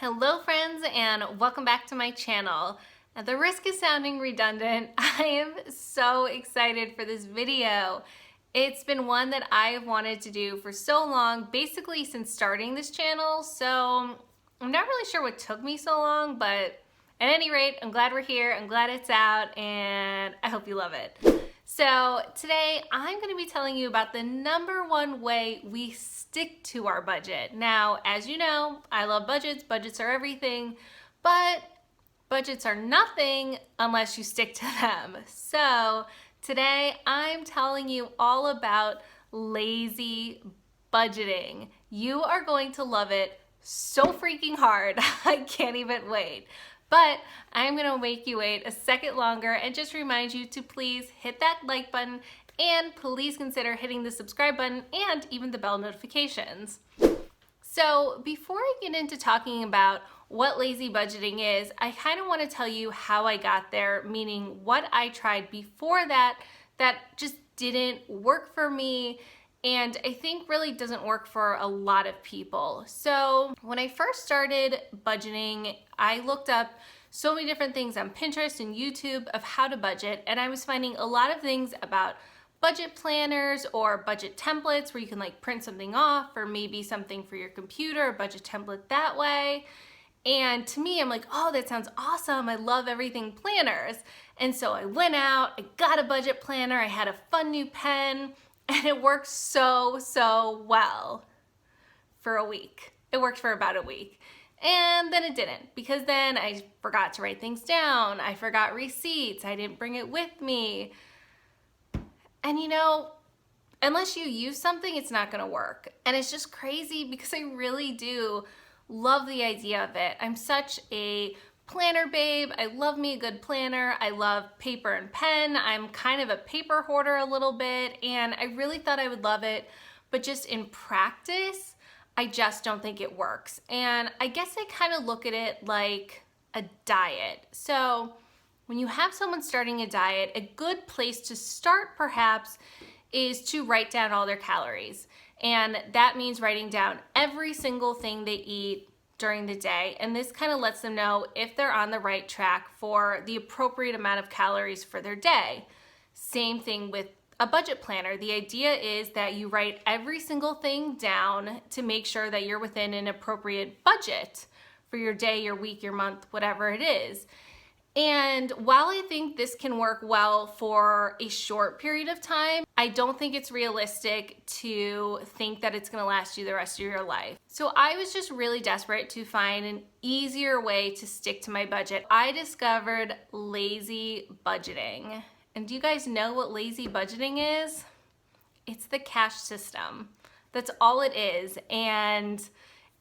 Hello friends, and welcome back to my channel. At the risk of sounding redundant, I am so excited for this video. It's been one that I've wanted to do for so long, basically since starting this channel, so I'm not really sure what took me so long, but at any rate, I'm glad we're here, I'm glad it's out, and I hope you love it. So today I'm going to be telling you about the #1 way we stick to our budget. Now, as you know, I love budgets. Budgets are everything, but budgets are nothing unless you stick to them. So today I'm telling you all about lazy budgeting. You are going to love it so freaking hard. I can't even wait. But I'm gonna make you wait a second longer and just remind you to please hit that like button and please consider hitting the subscribe button and even the bell notifications. So before I get into talking about what lazy budgeting is, I kind of want to tell you how I got there, meaning what I tried before that just didn't work for me, and I think really doesn't work for a lot of people. So when I first started budgeting, I looked up so many different things on Pinterest and YouTube of how to budget, and I was finding a lot of things about budget planners or budget templates where you can like print something off, or maybe something for your computer, a budget template that way. And to me, I'm like, oh, that sounds awesome. I love everything planners. And so I went out, I got a budget planner, I had a fun new pen, and it worked so well for a week. It worked for about a week. And then it didn't, because then I forgot to write things down. I forgot receipts. I didn't bring it with me. And you know, unless you use something, it's not gonna work. And it's just crazy because I really do love the idea of it. I'm such a planner babe. I love me a good planner. I love paper and pen. I'm kind of a paper hoarder a little bit, and I really thought I would love it, but just in practice, I just don't think it works. And I guess I kind of look at it like a diet. So when you have someone starting a diet, a good place to start perhaps is to write down all their calories. And that means writing down every single thing they eat during the day, and this kind of lets them know if they're on the right track for the appropriate amount of calories for their day. Same thing with a budget planner. The idea is that you write every single thing down to make sure that you're within an appropriate budget for your day, your week, your month, whatever it is. And while I think this can work well for a short period of time, I don't think it's realistic to think that it's gonna last you the rest of your life. So I was just really desperate to find an easier way to stick to my budget. I discovered lazy budgeting. And do you guys know what lazy budgeting is? It's the cash system. That's all it is. And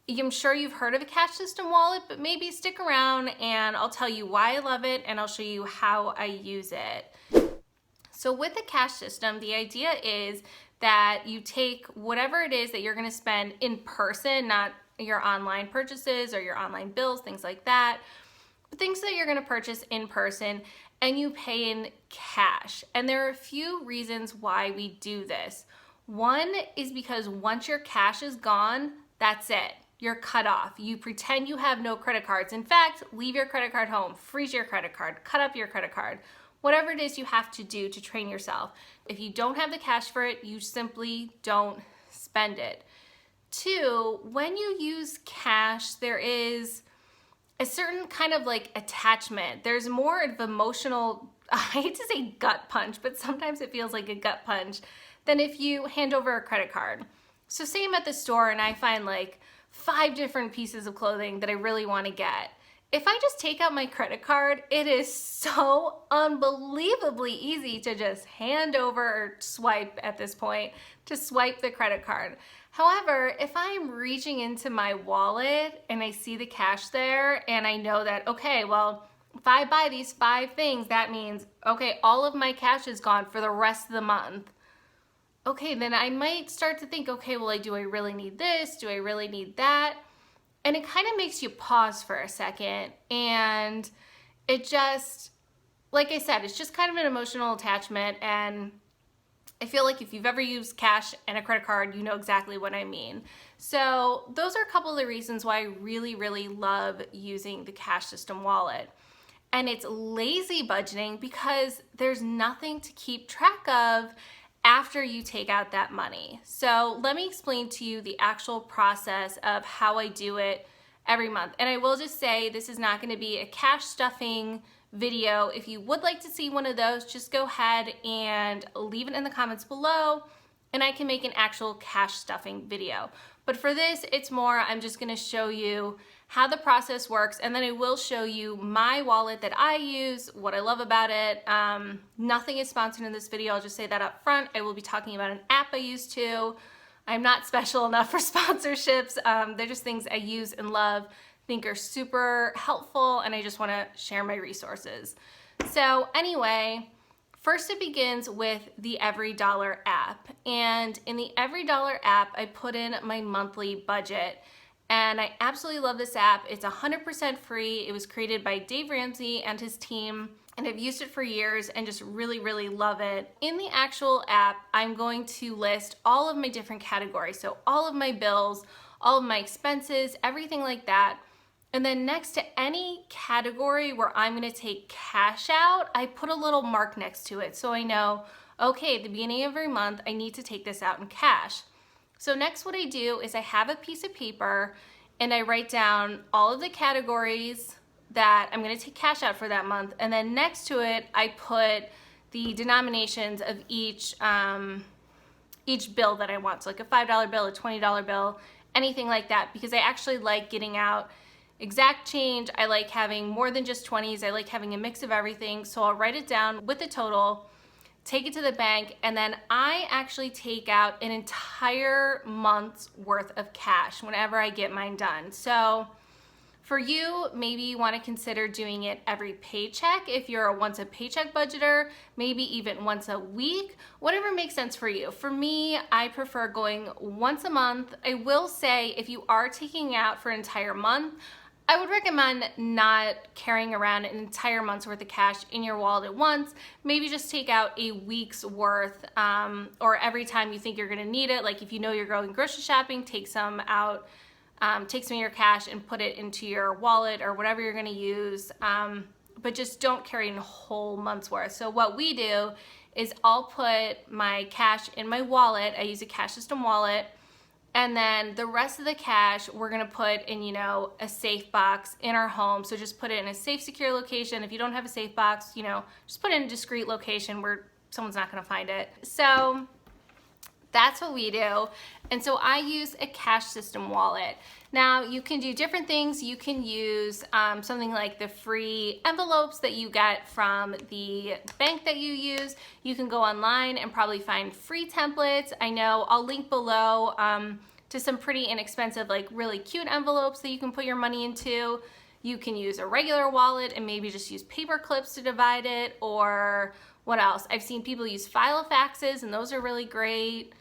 I'm sure you've heard of a cash system wallet, but maybe stick around and I'll tell you why I love it and I'll show you how I use it. So with the cash system, the idea is that you take whatever it is that you're gonna spend in person, not your online purchases or your online bills, things like that, but things that you're gonna purchase in person, and you pay in cash. And there are a few reasons why we do this. One is because once your cash is gone, that's it. You're cut off. You pretend you have no credit cards. In fact, leave your credit card home, freeze your credit card, cut up your credit card, whatever it is you have to do to train yourself. If you don't have the cash for it, you simply don't spend it. Two, when you use cash, there is a certain kind of like attachment. There's more of emotional, I hate to say gut punch, but sometimes it feels like a gut punch, than if you hand over a credit card. So say I'm at the store and I find like 5 different pieces of clothing that I really want to get. If I just take out my credit card, it is so unbelievably easy to just hand over or swipe at this point, to swipe the credit card. However, if I'm reaching into my wallet and I see the cash there and I know that, okay, well, if I buy these 5 things, that means, okay, all of my cash is gone for the rest of the month. Okay, then I might start to think, okay, well, do I really need this? Do I really need that? And it kind of makes you pause for a second. And it just, like I said, it's just kind of an emotional attachment. And I feel like if you've ever used cash and a credit card, you know exactly what I mean. So those are a couple of the reasons why I really love using the cash system wallet. And it's lazy budgeting because there's nothing to keep track of after you take out that money. So let me explain to you the actual process of how I do it every month. And I will just say this is not going to be a cash stuffing video. If you would like to see one of those, just go ahead and leave it in the comments below and I can make an actual cash stuffing video. But for this, it's more, I'm just going to show you how the process works, and then I will show you my wallet that I use, what I love about it. Nothing is sponsored in this video, I'll just say that up front. I will be talking about an app I use too. I'm not special enough for sponsorships. They're just things I use and love, think are super helpful, and I just want to share my resources. So anyway, first it begins with the EVERYDOLLAR app. And in the EVERYDOLLAR app, I put in my monthly budget. And I absolutely love this app. It's 100% free. It was created by Dave Ramsey and his team, and I've used it for years and just really love it. In the actual app, I'm going to list all of my different categories. So all of my bills, all of my expenses, everything like that. And then next to any category where I'm gonna take cash out, I put a little mark next to it. So I know, okay, at the beginning of every month, I need to take this out in cash. So next what I do is I have a piece of paper and I write down all of the categories that I'm going to take cash out for that month, and then next to it I put the denominations of each bill that I want. So like a $5 bill, a $20 bill, anything like that, because I actually like getting out exact change. I like having more than just 20s. I like having a mix of everything. So I'll write it down with the total, take it to the bank, and then I actually take out an entire month's worth of cash whenever I get mine done. So for you, maybe you want to consider doing it every paycheck. If you're a once a paycheck budgeter, maybe even once a week, whatever makes sense for you. For me, I prefer going once a month. I will say if you are taking out for an entire month, I would recommend not carrying around an entire month's worth of cash in your wallet at once. Maybe just take out a week's worth, or every time you think you're gonna need it. Like if you know you're going grocery shopping, take some out, take some of your cash and put it into your wallet or whatever you're gonna use. But just don't carry a whole month's worth. So what we do is I'll put my cash in my wallet. I use a cash system wallet. And then the rest of the cash, we're gonna put in, you know, a safe box in our home. So just put it in a safe, secure location. If you don't have a safe box, you know, just put it in a discreet location where someone's not gonna find it. So that's what we do. And so I use a cash system wallet. Now you can do different things. You can use something like the free envelopes that you get from the bank that you use. You can go online and probably find free templates. I know I'll link below to some pretty inexpensive, like really cute envelopes that you can put your money into. You can use a regular wallet and maybe just use paper clips to divide it, or what else? I've seen people use Filofaxes and those are really great.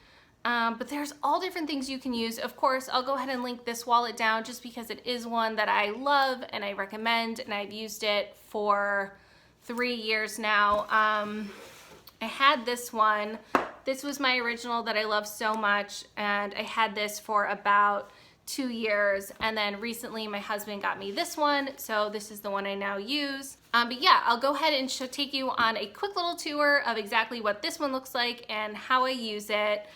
But there's all different things you can use. Of course, I'll go ahead and link this wallet down just because it is one that I love and I recommend, and I've used it for 3 years now. I had this one. This was my original that I love so much, and I had this for about 2 years, and then recently my husband got me this one, so this is the one I now use. But yeah, I'll go ahead and take you on a quick little tour of exactly what this one looks like and how I use it.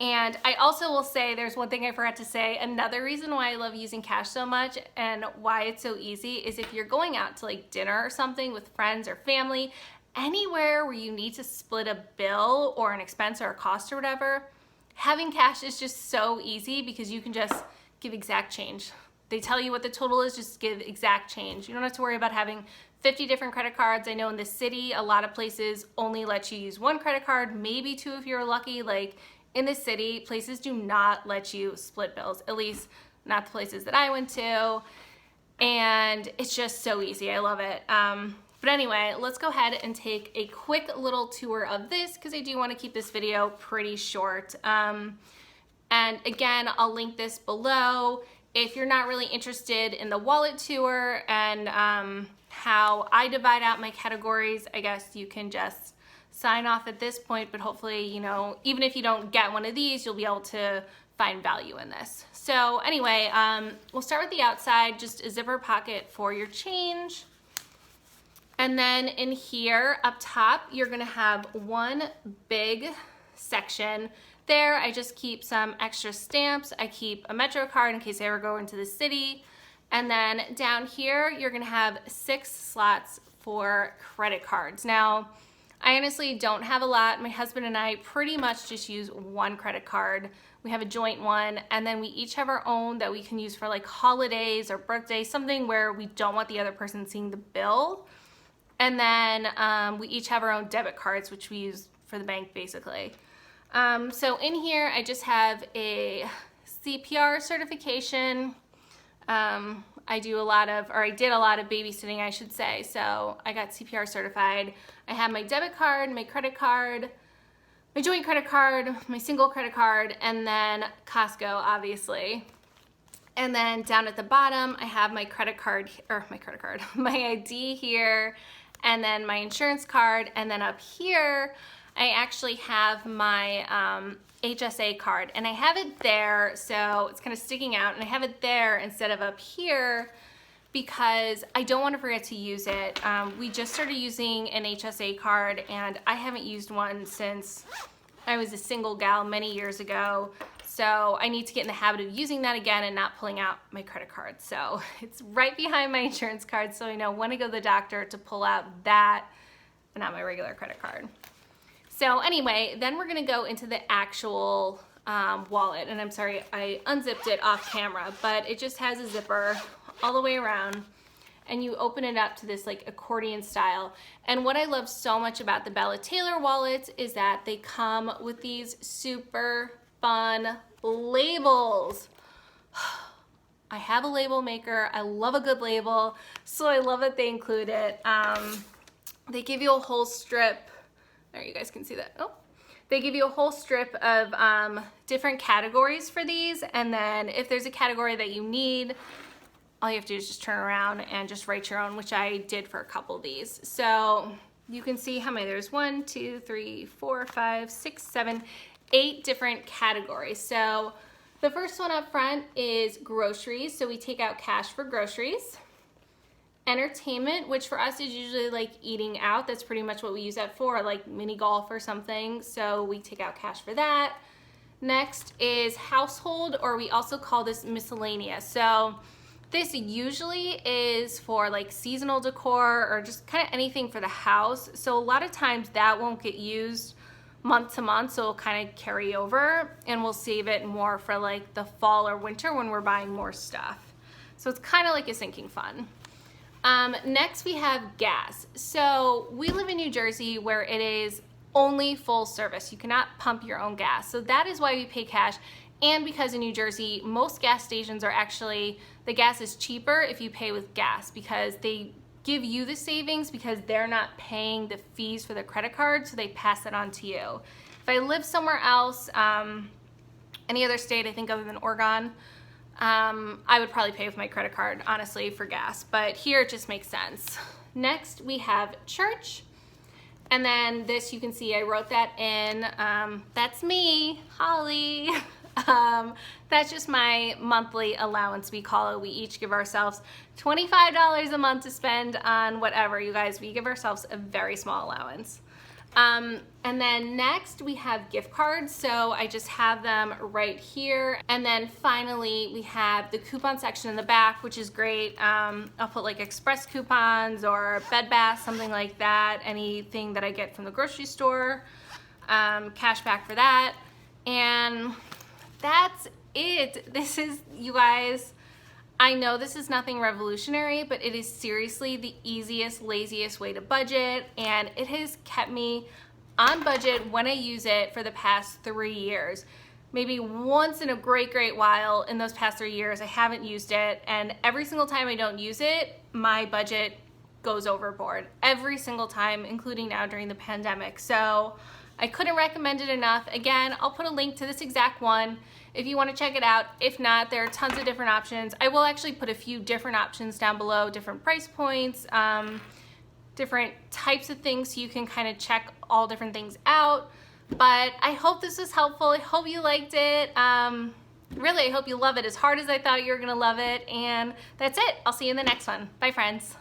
And I also will say, there's one thing I forgot to say, another reason why I love using cash so much and why it's so easy is if you're going out to like dinner or something with friends or family, anywhere where you need to split a bill or an expense or a cost or whatever, having cash is just so easy because you can just give exact change. They tell you what the total is, just give exact change. You don't have to worry about having 50 different credit cards. I know in the city, a lot of places only let you use one credit card, maybe two if you're lucky. Like in the city, places do not let you split bills, at least not the places that I went to. And it's just so easy, I love it. But anyway, let's go ahead and take a quick little tour of this because I do want to keep this video pretty short. And again, I'll link this below. If you're not really interested in the wallet tour and how I divide out my categories, I guess you can just sign off at this point, but hopefully, you know, even if you don't get one of these, you'll be able to find value in this. So anyway, we'll start with the outside, just a zipper pocket for your change. And then in here up top, you're gonna have one big section. There, I just keep some extra stamps. I keep a Metro card in case I ever go into the city. And then down here, you're gonna have 6 slots for credit cards. Now, I honestly don't have a lot. My husband and I pretty much just use one credit card. We have a joint one, and then we each have our own that we can use for like holidays or birthdays, something where we don't want the other person seeing the bill. And then we each have our own debit cards, which we use for the bank basically. So in here, I just have a CPR certification. I did a lot of babysitting, I should say. So I got CPR certified. I have my debit card, my credit card, my joint credit card, my single credit card, and then Costco, obviously. And then down at the bottom, I have my my ID here, and then my insurance card. And then up here, I actually have my HSA card, and I have it there, so it's kind of sticking out, and I have it there instead of up here because I don't want to forget to use it. We just started using an HSA card, and I haven't used one since I was a single gal many years ago, so I need to get in the habit of using that again and not pulling out my credit card. So it's right behind my insurance card, so I know when I go to the doctor to pull out that and not my regular credit card. So anyway, then we're gonna go into the actual wallet. And I'm sorry, I unzipped it off camera, but it just has a zipper all the way around. And you open it up to this like accordion style. And what I love so much about the Bella Taylor wallets is that they come with these super fun labels. I have a label maker. I love a good label, so I love that they include it. They give you a whole strip. There, you guys can see that. Oh, they give you a whole strip of different categories for these, and then if there's a category that you need, all you have to do is just turn around and just write your own, which I did for a couple of these. So you can see how many there's 1, 2, 3, 4, 5, 6, 7, 8 different categories. So the first one up front is groceries. So we take out cash for groceries. Entertainment, which for us is usually like eating out. That's pretty much what we use that for, like mini golf or something. So we take out cash for that. Next is household, or we also call this miscellaneous. So this usually is for like seasonal decor or just kind of anything for the house. So a lot of times that won't get used month to month, so it'll kind of carry over, and we'll save it more for like the fall or winter when we're buying more stuff. So it's kind of like a sinking fund. Next we have gas. So we live in New Jersey where it is only full service. You cannot pump your own gas. So that is why we pay cash. And because in New Jersey, most gas stations are actually, the gas is cheaper if you pay with gas because they give you the savings because they're not paying the fees for the credit card, so they pass it on to you. If I live somewhere else, any other state, I think other than Oregon, I would probably pay with my credit card, honestly, for gas, but here it just makes sense. Next, we have church, and then this, you can see I wrote that in. That's me, Holly. That's just my monthly allowance, we call it. We each give ourselves $25 a month to spend on whatever, you guys. We give ourselves a very small allowance. And then next we have gift cards. So I just have them right here. And then finally we have the coupon section in the back, which is great. I'll put like express coupons or Bed Bath, something like that. Anything that I get from the grocery store, cash back for that. And that's it. This is, you guys, I know this is nothing revolutionary, but it is seriously the easiest, laziest way to budget, and it has kept me on budget when I use it for the past 3 years. Maybe once in a great while in those past 3 years I haven't used it, and every single time I don't use it, my budget goes overboard. Every single time, including now during the pandemic. So I couldn't recommend it enough. Again, I'll put a link to this exact one if you want to check it out. If not, there are tons of different options. I will actually put a few different options down below, different price points, different types of things, so you can kind of check all different things out. But I hope this was helpful. I hope you liked it. Really, I hope you love it as hard as I thought you were gonna love it. And that's it. I'll see you in the next one. Bye, friends.